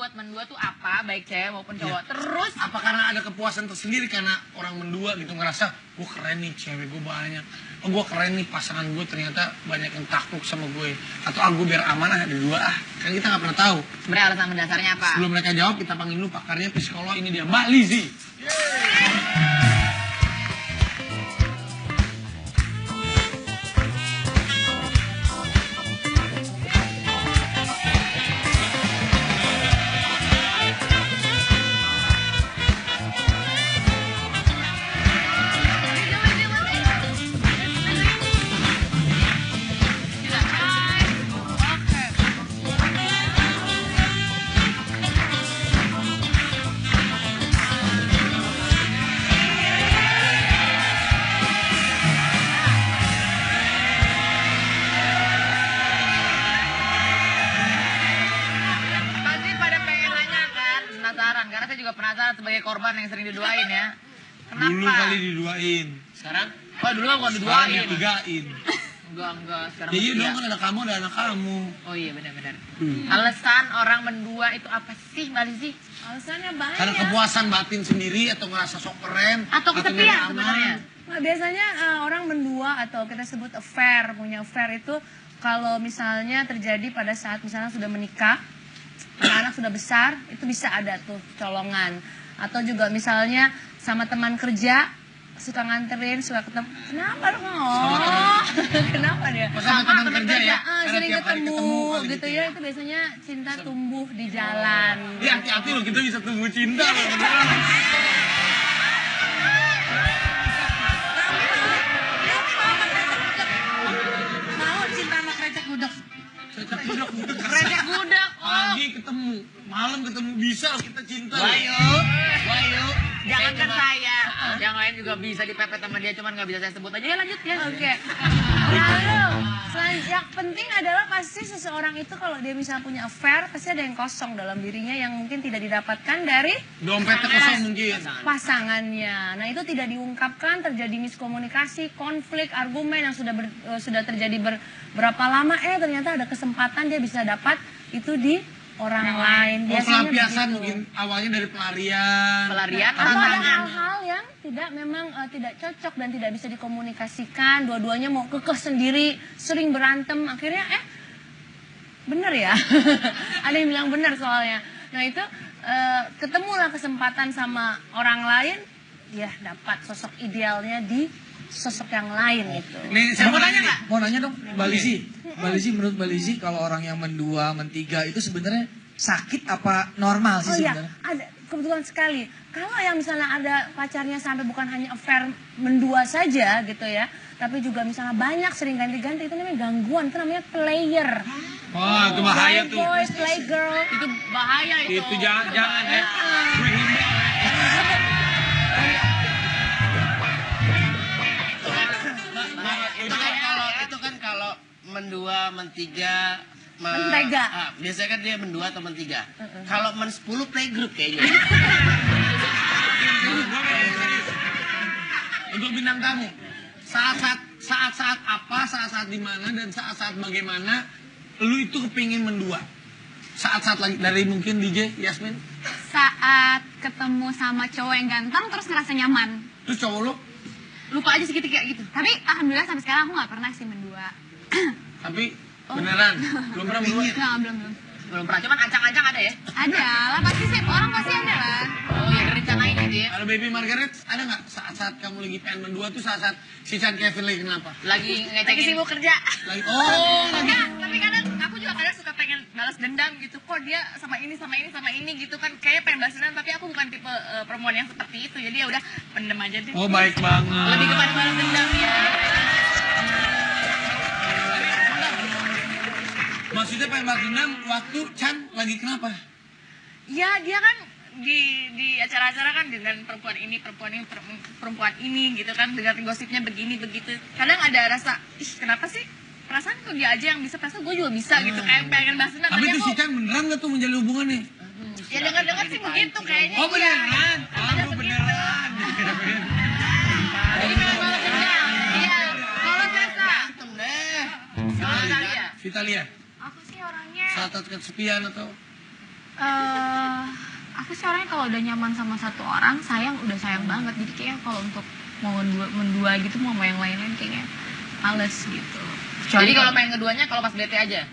buat mendua tuh apa, baik cewek maupun cowok. Terus apa karena ada kepuasan tersendiri karena orang mendua gitu ngerasa gue keren nih, cewek gue banyak, oh gue keren nih, pasangan gue ternyata banyak yang takluk sama gue, atau gue biar aman ada dua kan kita nggak pernah tahu. Sebenarnya alasan mendasarnya apa? Sebelum mereka jawab kita panggil dulu pakarnya, psikolog, ini dia Mbak Lizzy. Karena saya juga penasaran sebagai korban yang sering diduain ya. Kenapa? Dulu kali diduain. Sekarang? Oh dulu bukan diduain. Sekarang ditigain. Enggak. Sekarang ya iya dong, kan ada kamu, ada anak kamu. Oh iya benar-benar. Alasan orang mendua itu apa sih Mbak Lizzy? Alasannya banyak. Karena kepuasan batin sendiri atau ngerasa sok keren. Atau kesepian sebenarnya. Nah, biasanya orang mendua atau kita sebut affair, punya affair itu kalau misalnya terjadi pada saat misalnya sudah menikah, anak sudah besar, itu bisa ada tuh colongan. Atau juga misalnya sama teman kerja, suka nganterin, suka ketemu. Kenapa lu ngomong? Kenapa dia? Sama teman kerja ya? Sering ketemu gitu ya, itu biasanya cinta tumbuh di jalan. Ya hati-hati loh, kita bisa tumbuh cinta loh. Mau cinta sama krecek gudeg? Krecek gudeg. Pagi ketemu, malam ketemu, bisa kita cinta. Wayu, jangankan saya, yang lain juga bisa dipepet sama dia, cuman nggak bisa saya sebut aja. Ya lanjut ya. Oke. Lalu, yang penting adalah pasti seseorang itu kalau dia misalnya punya affair, pasti ada yang kosong dalam dirinya yang mungkin tidak didapatkan dari Dompetnya kosong mungkin. pasangannya. Nah itu tidak diungkapkan, terjadi miskomunikasi, konflik, argumen yang sudah terjadi berapa lama, ternyata ada kesempatan dia bisa dapat itu di orang lain. Biasanya pelampiasan mungkin awalnya dari pelarian. Atau ada hal-hal yang memang tidak cocok dan tidak bisa dikomunikasikan. Dua-duanya mau kekeh sendiri, sering berantem. Akhirnya bener ya. Ada yang bilang bener soalnya. Nah itu ketemulah kesempatan sama orang lain, ya dapat sosok idealnya di sosok yang lain itu. Nih, saya mau nanya Mau nanya dong, Mbak Lizzy. Mbak Lizzy, menurut Mbak Lizzy kalau orang yang mendua, mentiga itu sebenarnya sakit apa normal sih sebenarnya? Oh iya, ada kebetulan sekali. Kalau yang misalnya ada pacarnya sampai bukan hanya affair mendua saja gitu ya, tapi juga misalnya banyak sering ganti-ganti, itu namanya gangguan, itu namanya player. Wah, itu bahaya tuh. Boys, play girl. Itu bahaya itu. Itu jangan ya. Itu kan kalau mendua, mentiga, mentega. Biasanya kan dia mendua atau mentiga. Kalau men 10 playgroup kayaknya. Untuk bintang tamu, saat-saat apa, saat-saat di mana, dan saat-saat bagaimana lu itu kepingin mendua? Saat-saat lagi dari mungkin DJ Yasmin? Saat ketemu sama cowok yang ganteng terus ngerasa nyaman. Terus cowok lu? Lupa aja segitu kayak gitu. Tapi alhamdulillah sampai sekarang aku nggak pernah sih mendua. Tapi beneran? Belum pernah mendua? Nggak, Belum pernah, cuman ancang-ancang ada ya? Ada lah, pasti sih orang pasti ada lah. Oh ya, direncanain gitu ya? Kalau Baby Margaret, ada nggak saat-saat kamu lagi pengen mendua tuh saat-saat si Chan Kevin lagi kenapa? Lagi Lagi ngecekin. sibuk kerja. Lagi, Enggak, tapi kadang aku juga kadang suka pengen balas dendam gitu. Kok dia sama ini gitu kan kayak pengen balas dendam, tapi aku bukan tipe perempuan yang seperti itu. Jadi ya udah pendem aja deh. oh baik banget. Lebih kepada balas dendam ya. Maksudnya pengen balas dendam waktu Chan lagi kenapa? Ya dia kan di acara-acara kan dengan perempuan ini gitu kan, dengan gosipnya begini begitu. Kadang ada rasa, ih kenapa sih perasaan kok dia aja yang bisa, perasaan gue juga bisa gitu, kayak pengen balas dendam. Tapi itu si Chan beneran nggak tuh menjalin hubungan nih? Ya dengar-dengar sih begitu kayaknya. Oh beneran? Aduh beneran. Jadi memang balas dendam. Iya, kalau Tessa, Kalau Thalia? Vitalia, aku sih orangnya saat kesepian atau? Aku sih orangnya kalau udah nyaman sama satu orang, udah sayang banget. Jadi kayaknya kalau untuk mau mendua gitu, mau yang lain-lain kayaknya males gitu. Jadi kalau pengen keduanya kalau pas bete aja.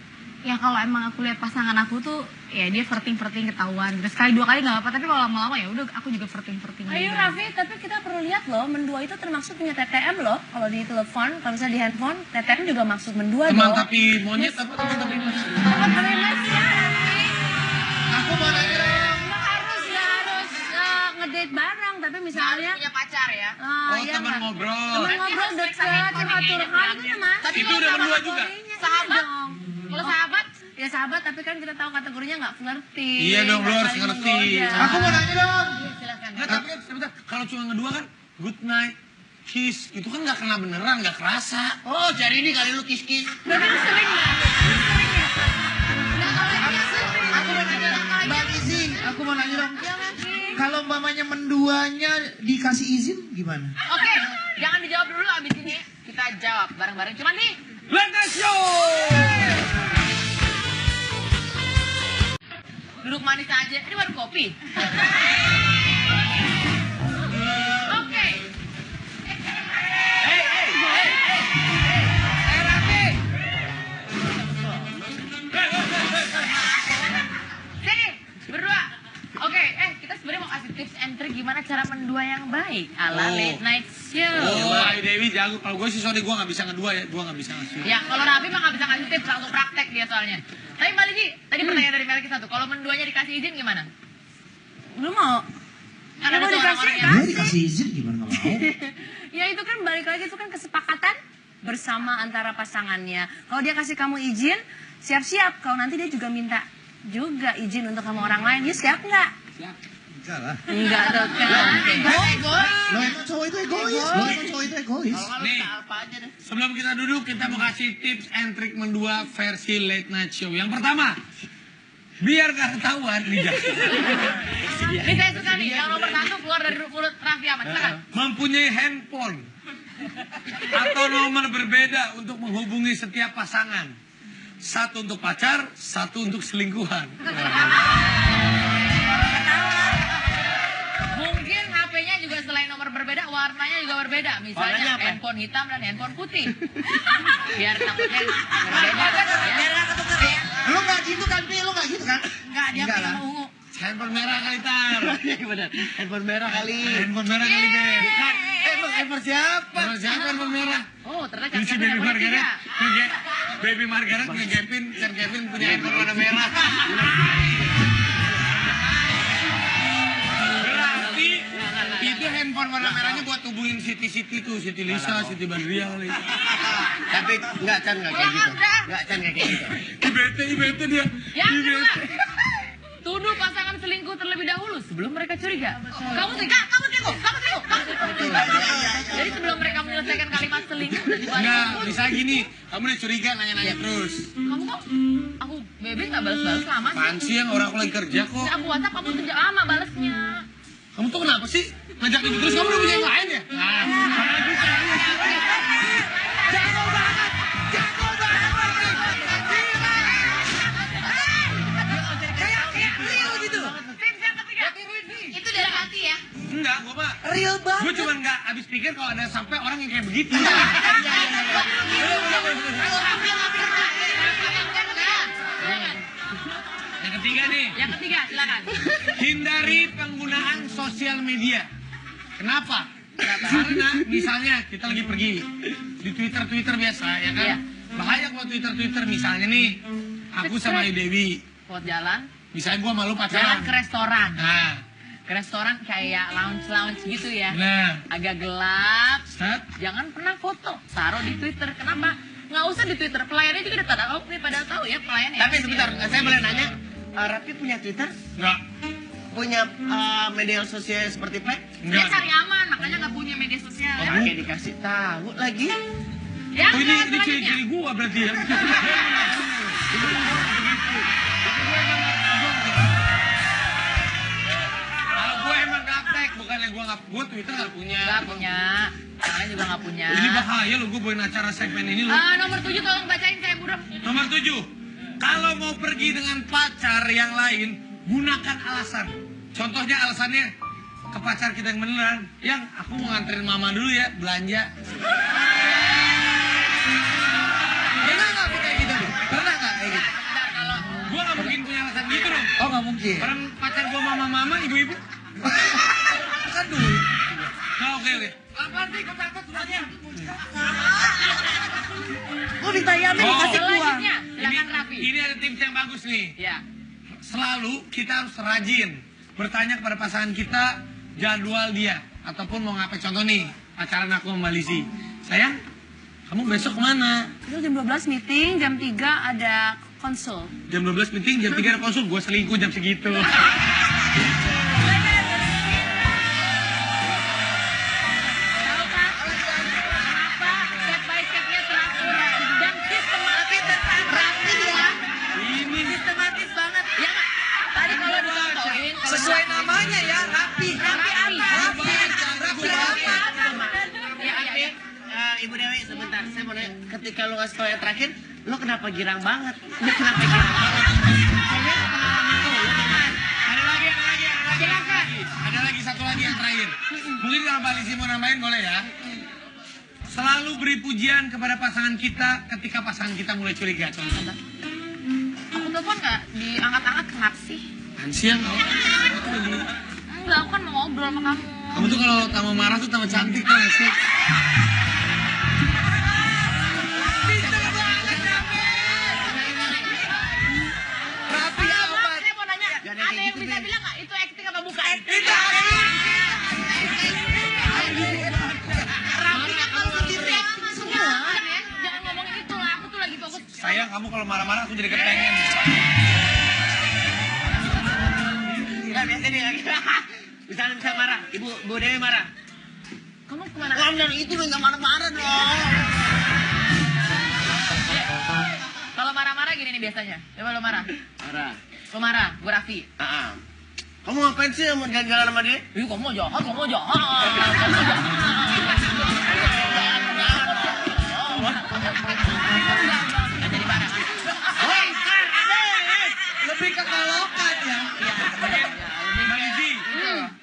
Ya kalau emang aku lihat pasangan aku tuh, ya dia flirting ketahuan. Terus sekali dua kali nggak apa-apa, tapi kalau lama-lama ya udah aku juga flirting Ayo juga. Raffi, tapi kita perlu lihat loh, mendua itu termasuk punya TTM loh. Kalau di telepon, kalau misalnya di handphone, TTM juga maksud mendua Teman dong. tapi monyet apa teman tapi mesra? Teman tapi mesra. Aku mau nanya dong. Nggak harus ngedate bareng, tapi misalnya Harus punya pacar ya. Oh, iya teman nggak? ngobrol. Teman ngobrol dekat, curhat itu teman. Tapi Itu udah mendua juga. Sahabat. dong. Kalau sahabat, Ya sahabat, tapi kan kita tahu kategorinya nggak flirting. Iya dong, lo nggak harus saling ngerti. menggoda. Aku mau nanya dong. silakan. Nggak, tapi kan sebentar, kalau cuma ngedua kan good night, kiss, itu kan nggak kena beneran, nggak kerasa. Oh, cari ini kali lu kis-kis. Berarti lu sering nggak? Aku mau nanya dong. Mbak Lizzy, aku mau nanya dong. Iya Raffi. Kalau umpamanya menduanya dikasih izin gimana? Oke, jangan dijawab dulu abis ini kita jawab bareng-bareng. Cuman nih, Late Night Show! duduk manis aja. Ini warung kopi. Oke. Sini, berdua. Oke, kita sebenarnya mau kasih tips and trick gimana cara mendua yang baik ala Oh. late night show. Oh, Ayu Dewi jago. Kalau gue sih sorry, gue nggak bisa ngedua ya. Gue nggak bisa ngasih. Ya, kalau Raffi mah nggak bisa ngasih tips, langsung praktek dia soalnya. Tapi Mbak Liji, tadi pertanyaan dari Melki satu, kalau menduanya dikasih izin gimana? Lu mau? Kan Ya, ada mau tuh dikasih orang-orang kan? yang... Dia dikasih izin gimana nggak mau? Ya itu kan balik lagi, itu kan kesepakatan bersama antara pasangannya. Kalau dia kasih kamu izin, siap-siap. Kalau nanti dia juga minta juga izin untuk sama orang lain, dia siap nggak? Enggak lah. Enggak tuh kan. Lo emang cowok itu egois. Lo emang cowok itu egois. Nih, sebelum kita duduk, kita mau kasih tips and trick mendua versi Late Night Show. Yang pertama, biar gak ketahuan nih guys. Ini saya suka nih, yang nomor satu keluar dari mulut Raffi Ahmad, silakan. Mempunyai handphone atau nomor berbeda untuk menghubungi setiap pasangan. Satu untuk pacar, satu untuk selingkuhan. Mungkin HP-nya juga selain nomor berbeda, warnanya juga berbeda. Warnanya Misalnya apa? handphone hitam dan handphone putih. Biar takutnya berbeda. Ya. Lo nggak gitu kan, Pi? Lo nggak gitu kan? Enggak, dia Enggak pengen lah. ungu. Handphone merah kali tar. Iya benar. Handphone merah kali. Handphone merah kali guys. Emang handphone siapa? Kalau siapa handphone merah? Oh, ternyata Ini si Kevin Baby handphone Margaret, tiga. Baby Margaret ngegapin, dan Kevin punya handphone warna merah. Berarti itu handphone warna merahnya buat hubungin Siti tuh, Siti Lisa, Siti Badriah kali. Tapi nggak Chan nggak kayak gitu. Nggak Chan nggak kayak gitu. Ibete dia. Yang kedua, tuduh pasangan selingkuh terlebih dahulu sebelum mereka curiga. Kamu selingkuh, kamu selingkuh, kamu selingkuh, kamu selingkuh. Jadi sebelum mereka menyelesaikan kalimat selingkuh, udah dibalik. Enggak, bisa gini, kamu udah curiga nanya-nanya terus. Kamu kok, aku bebe nggak balas-balas lama sih. Apaan sih yang orang aku lagi kerja kok? Aku WhatsApp kamu tuh lama balasnya. Kamu tuh kenapa sih? Ngajak ribut terus, kamu udah punya yang lain ya? Tips yang ketiga, itu dari hati ya. Enggak, gua mah Real banget. gue cuma nggak habis pikir kalau ada sampai orang yang kayak begitu. Yang ketiga nih, Yang ketiga, silakan. hindari penggunaan sosial media. Kenapa? Karena misalnya kita lagi pergi di Twitter biasa ya kan. Iya. Bahaya kalau Twitter misalnya nih, aku sama Ayu Dewi, Buat jalan, misalnya gua malu jalan pacaran. ke restoran. Nah, Ke restoran kayak lounge gitu ya. nah, Agak gelap. set. Jangan pernah foto, taruh di Twitter. Kenapa? Nggak usah di Twitter. Pelayannya juga udah tahu nih, pada tahu ya pelayannya. Tapi sebentar, saya boleh nanya. Raffi punya Twitter? Enggak, Punya media sosial seperti Play? Dia enggak. cari aman, makanya nggak punya media sosial. Ya. Oke, dikasih tahu lagi. Yang Oh, ini selanjutnya. ciri-ciri gua berarti ya. Kalau gua emang gaptek, bukannya gua Twitter nggak punya. Nggak punya. Kalian juga nggak punya. Ini bahaya lo, gua bawain acara segmen ini lo. Nomor 7 tolong bacain kayak buruk. Nomor 7, kalau mau pergi dengan pacar yang lain, gunakan alasan. Contohnya alasannya ke pacar kita yang beneran. Yang aku mau nganterin mama dulu ya belanja. Pernah nggak kayak gitu? Pernah nggak kayak gitu? Gue gak mungkin punya alasan gitu dong. Oh nggak mungkin. Orang pacar gue mama-mama, ibu-ibu. Kan duit. Nah, oke. Apaan sih? Kau takut semuanya? Oh ditayamin dikasih uang. Selanjutnya, silakan Raffi. Ini ada tips yang bagus nih. Ya. Selalu kita harus rajin bertanya kepada pasangan kita jadwal dia ataupun mau ngapain. Contoh nih, pacaran aku sama Lizzy. Sayang, kamu besok kemana? Itu jam 12 meeting, jam 3 ada konsul. Jam 12 meeting, jam 3 ada konsul. Gue selingkuh jam segitu. Tahu kan? Kenapa step by stepnya teratur dan sistematis rapi ya? Ini Sistematis banget. Ya nggak? Tadi kalau dicontohin, kalau Sesuai namanya ya, rapi. rapi apa? Rapi apa? Ya, ya. Ibu Dewi, sebentar. Saya mau nanya, ketika lo ngasih tau yang terakhir, lo kenapa girang banget? Lo kenapa girang banget? ada lagi. Ada lagi satu lagi yang terakhir. Mungkin kalau Mbak Lizzy mau nambahin boleh ya. Selalu beri pujian kepada pasangan kita ketika pasangan kita mulai curiga. Contoh. Aku telepon nggak diangkat-angkat, kenapa sih? Siang. Enggak, aku kan mau ngobrol sama kamu. Kamu tuh kalau tambah marah tuh tambah cantik tuh nggak sih? Rapi amat. Saya mau nanya, Gak ada ada kayak yang gitu, bisa Ben. bilang nggak itu acting apa bukan? Rapinya kalau sendiri acting semua. Ya, jangan ngomongin itu lah, aku tuh lagi fokus. Sayang, kamu kalau marah-marah aku jadi kepengen. Nggak, biasa dia. Bisa marah. Ibu Dewi marah. Kamu kemana? Wah, benar itu lo nggak marah-marah dong. Kalau marah-marah gini nih biasanya. Coba lo marah. Marah. Lo marah, gue Raffi. Kamu ngapain sih mau jalan-jalan sama dia? Ih, kamu jahat, kamu jahat. Nggak jadi marah. Lebih ke kalokan ya. Mbak Lizzy,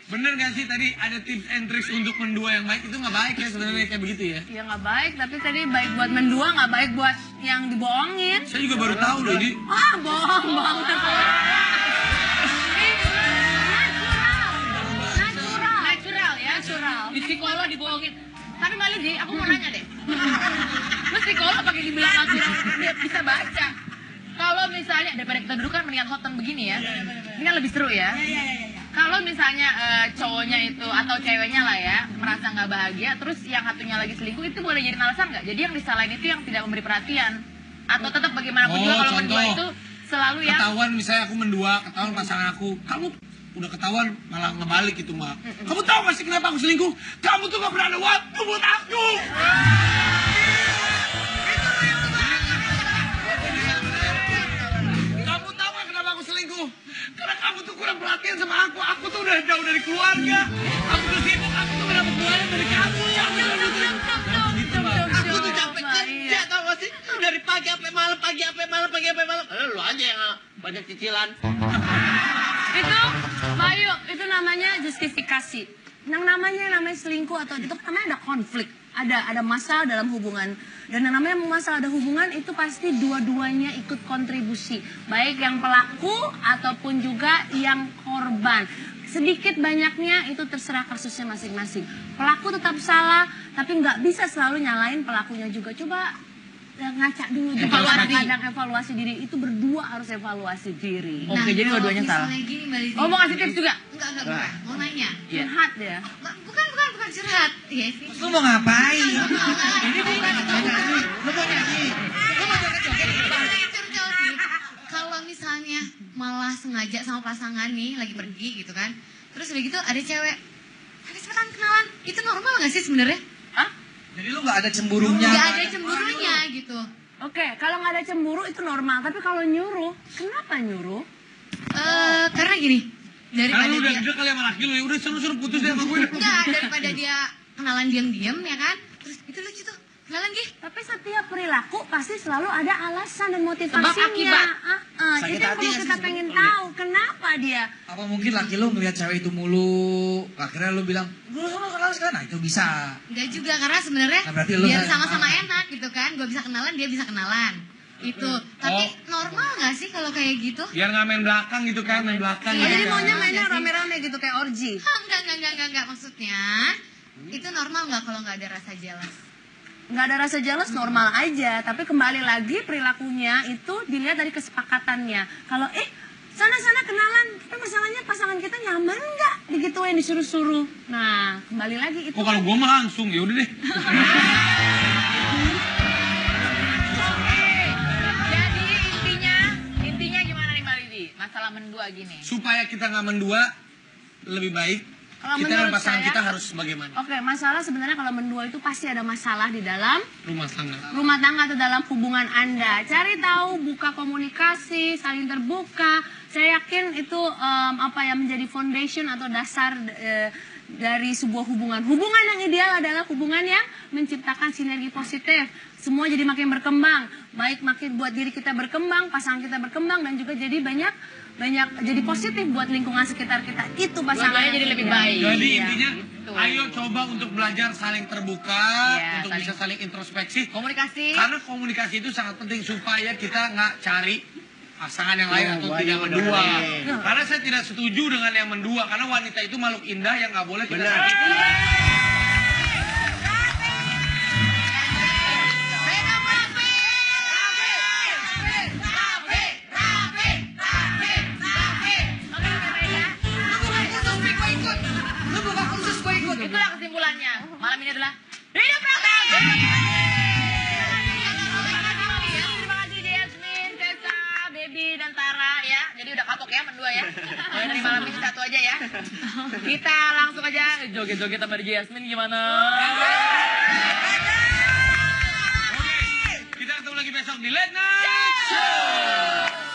bener gak sih tadi ada tips and tricks untuk mendua yang baik? Itu nggak baik ya sebenarnya kayak begitu ya? Ya nggak baik, tapi tadi baik buat mendua, nggak baik buat yang dibohongin. Saya juga baru tahu loh ini. Ah, bohong banget. Natural ya. Natural. Di psikolog dibohongin. Tapi Mbak Lizzy, aku mau nanya deh. Lu psikolog pakai dibilang natural, dia bisa baca. Kalau misalnya, daripada kita duduk kan mendingan hoten begini ya. Ini kan lebih seru ya. Kalau misalnya cowoknya itu atau ceweknya lah ya merasa nggak bahagia, terus yang satunya lagi selingkuh, itu boleh jadi alasan nggak? Jadi yang disalahin itu yang tidak memberi perhatian, atau tetap bagaimanapun juga kalau mendua itu selalu yang Ketahuan misalnya aku mendua, ketahuan pasangan aku, kamu udah ketahuan malah ngebalik gitu Mak. Kamu tahu gak sih kenapa aku selingkuh? Kamu tuh gak pernah ada waktu buat aku. Kamu tahu gak kenapa aku selingkuh? Karena kamu tuh kurang perhatian sama aku. Aku tuh udah jauh dari keluarga. Aku tuh sibuk, aku tuh gak dapet keluarga dari kamu. Aku tuh capek kerja, tau gak sih? Dari pagi sampai malam, pagi sampai malam. Lu aja yang banyak cicilan. Itu, Bayu, itu namanya justifikasi. Yang namanya selingkuh atau itu namanya ada konflik, ada masalah dalam hubungan. Dan yang namanya masalah ada hubungan itu pasti dua-duanya ikut kontribusi, baik yang pelaku ataupun juga yang korban. Sedikit banyaknya itu terserah kasusnya masing-masing. Pelaku tetap salah, tapi nggak bisa selalu nyalain pelakunya juga. Coba ngaca dulu juga, kadang-kadang evaluasi diri itu berdua harus evaluasi diri. Oke, jadi dua-duanya salah. Gini, Mbak Lizzy. Oh, mau kasih tips juga? Enggak. Mau nanya. Curhat ya. Bukan curhat. Ya, sih. Lu mau ngapain? Ini bukan Lu mau nyanyi? Lu mau joget-joget? curcol sih. Kalau misalnya malah sengaja sama pasangan nih lagi pergi gitu kan. Terus udah gitu ada cewek. Ada cepetan kenalan. Itu normal gak sih sebenarnya? Hah? Jadi lu gak ada cemburunya? Gak ada cemburunya gitu. Oke, kalau nggak ada cemburu itu normal. Tapi kalau nyuruh, kenapa nyuruh? Karena gini. Karena Daripada lu udah dia... gede kali sama laki lu, ya udah suruh putus deh sama gue. Enggak, daripada dia kenalan diam-diam ya kan. Terus itu lucu tuh. Kenalan Gi. Tapi setiap perilaku pasti selalu ada alasan dan motivasinya. Sebab akibat. Itu Sakit yang hati perlu nggak kita sih pengen sebetulnya? tahu kenapa dia. Apa mungkin laki lu ngeliat cewek itu mulu, akhirnya lu bilang, gue sama kenal sekarang, nah itu bisa. Enggak juga, karena sebenarnya Nah, berarti lu biar kan- sama-sama enak gitu kan. Gue bisa kenalan, dia bisa kenalan. Itu. Tapi normal gak sih kalau kayak gitu? Biar nggak main belakang gitu kan, main belakang Oh, gitu jadi kan. maunya mainnya rame-rame gitu kayak orgy. Enggak. Maksudnya, itu normal nggak kalau nggak ada rasa jelas? Nggak ada rasa jealous normal aja, tapi kembali lagi perilakunya itu dilihat dari kesepakatannya. Kalau sana-sana kenalan, tapi masalahnya pasangan kita nyaman nggak digituin disuruh-suruh. Nah, kembali lagi itu. Oh kalau gue mah langsung, ya udah deh. Jadi intinya gimana nih Mbak Lidi? Masalah mendua gini. Supaya kita nggak mendua, lebih baik Kalau kita dan menurut pasangan saya- kita harus bagaimana? Oke, masalah sebenarnya kalau mendua itu pasti ada masalah di dalam Rumah tangga. rumah tangga atau dalam hubungan Anda. Cari tahu, buka komunikasi, saling terbuka. Saya yakin itu menjadi foundation atau dasar dari sebuah hubungan. Hubungan yang ideal adalah hubungan yang menciptakan sinergi positif. Semua jadi makin berkembang, baik makin buat diri kita berkembang, pasangan kita berkembang, dan juga jadi banyak jadi positif buat lingkungan sekitar kita. Itu pasangan Dua-duanya yang jadi lebih ideal. baik. Jadi Iya. intinya, gitu. ayo coba untuk belajar saling terbuka, Iya, untuk saling- bisa saling introspeksi. Komunikasi. Karena komunikasi itu sangat penting supaya kita nggak cari pasangan yang lain atau banyak tidak udah mendua. lain. Karena saya tidak setuju dengan yang mendua, karena wanita itu makhluk indah yang nggak boleh kita Benar. sakiti. Itulah kesimpulannya. Malam ini adalah hidup praktis. Terima kasih Jasmine, Tessa, Baby, dan Tara ya. Jadi udah kapok ya mendua ya. Mulai dari malam ini satu aja ya. Kita langsung aja joget-joget sama DJ Jasmine gimana? Oke, kita ketemu lagi besok di Late Night Show.